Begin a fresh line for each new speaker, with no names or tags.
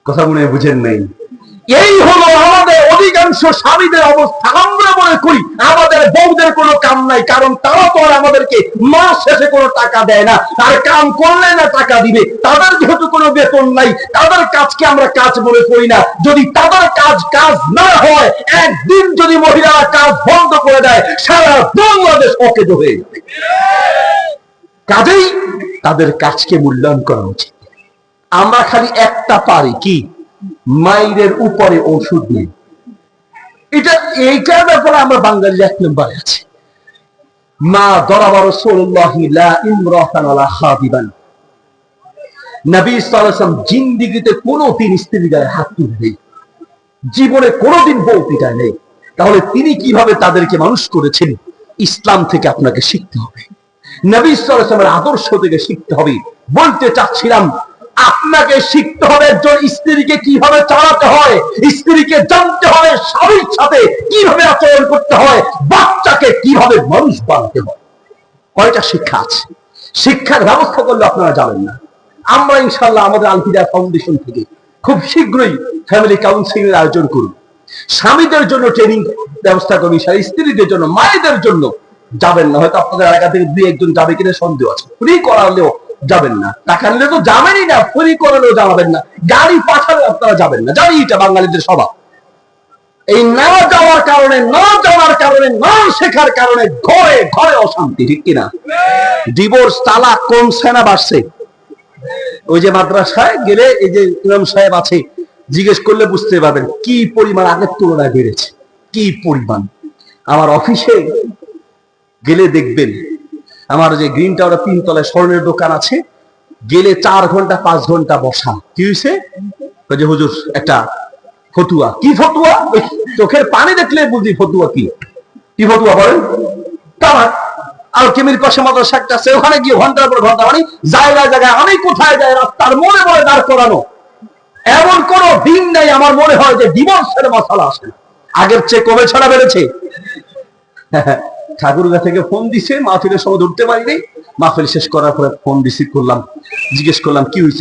কথা মনে বুঝেন নাই? এই হলো আমাদের অধিকাংশ স্বামীদের অবস্থা। আমরা মনে করি আমাদের বউদের কোনো কাম নাই, কারণ তারা তো আর আমাদেরকে মাস শেষে কোনো টাকা দেয় না, আর কাম করলে না টাকা দিবে। তাদের যেহেতু কোনো বেতন নাই, তাদের কাজকে আমরা কাজ মনে করি না। যদি তাদের কাজ না হয়, একদিন যদি মহিলারা কাজ বন্ধ করে দেয়, সারা বাংলাদেশ অকেজ হয়ে যাবে। কাজেই তাদের কাজকে মূল্যায়ন করা উচিত। আমরা খালি একটা পারি কি, মায়ের উপরে ওষুধ নেই। এইটার ব্যাপারে আমরা বাঙালি 1 নম্বরে আছি। মা দরাবা রাসূলুল্লাহি লা ইমরাতান ওয়ালা খাদিবান। নবী সাল্লাল্লাহু আলাইহি ওয়াসাল্লাম জিন্দেগিতে কোনোদিন স্ত্রীর গায়ে হাত তুলে নেই, জীবনে কোনোদিন বউ পিটায় নেই। তাহলে তিনি কিভাবে তাদেরকে মানুষ করেছেন? ইসলাম থেকে আপনাকে শিখতে হবে, নবী সাল্লাল্লাহু আলাইহি ওয়াসাল্লামের আদর্শ থেকে শিখতে হবে। বলতে চাচ্ছিলাম, আপনাকে শিখতে হবে একজন স্ত্রীকে কিভাবে চালাতে হয়, স্ত্রীকে জানতে হবে স্বামীর সাথে কিভাবে আচরণ করতে হয়, বাচ্চাকে কিভাবে মানুষ বানাতে হয়। কয়টা শিক্ষা আছে, শিক্ষার ব্যবস্থা করলে আপনারা যাবেন না। আমরা ইনশাআল্লাহ আমাদের আল হিদায়াহ ফাউন্ডেশন থেকে খুব শীঘ্রই ফ্যামিলি কাউন্সিলিং এর আয়োজন করব। স্বামীদের জন্য ট্রেনিং ব্যবস্থা করবি, স্ত্রীদের জন্য, মায়েদের জন্য। যাবেন না, হয়তো আপনাদের এলাকা থেকে 2-1 জন যাবে কিনা সন্দেহ আছে। ফ্রি করালেও যাবেন না, টাকা নিলে তো যাবেনই না, ফ্রি করালেও যাবেন না, গাড়ি পাঠালে আপনারা যাবেন না। জানি এটা বাঙালিদের স্বভাব। এই না যাওয়ার কারণে, না জানার কারণে, না শেখার কারণে ঘরে ঘরে অশান্তি, ঠিক কিনা? ডিভোর্স, তালাক কোন সেনা বাড়ছে? ওই যে মাদ্রাসায় গেলে এই যে ইমাম সাহেব আছে, জিজ্ঞেস করলে বুঝতে পারবেন কি পরিমাণ আগের তুলনায় বেড়েছে, কি পরিমাণ। আমার অফিসে গেলে দেখবেন, আমার যে গ্রিন টাওয়ারে 3 তলায় স্বর্ণের দোকান আছে, গেলে 4 ঘন্টা 5 ঘন্টা বসা। কি হয়েছে? যে হুজুর একটা ফতুয়া। কি ফতুয়া? চোখের পানি দেখলে বুঝি ফতুয়া কি। কি ফতুয়া বলেন? তালাক। আর কেমির পাশে মাদ্রাসা একটা আছে, ওখানে গিয়ে ঘন্টার পর ঘন্টা, মানে জায়গায় জায়গায় আমি কোথায় যাই রাস্তার মোড়ে মোড়ে দাঁড় করানো। এমন কোন দিন নাই আমার মনে হয় যে ডিভোর্সের মশলা আসে। আগের চেয়ে কমে ছাড়া বেড়েছে। ঠাকুরগা থেকে ফোন দিছে, মাহফিলের সময় ধরতে পারিনি। মাহফিল শেষ করার পরে ফোন রিসিভ করলাম, জিজ্ঞেস করলাম কি হয়েছে।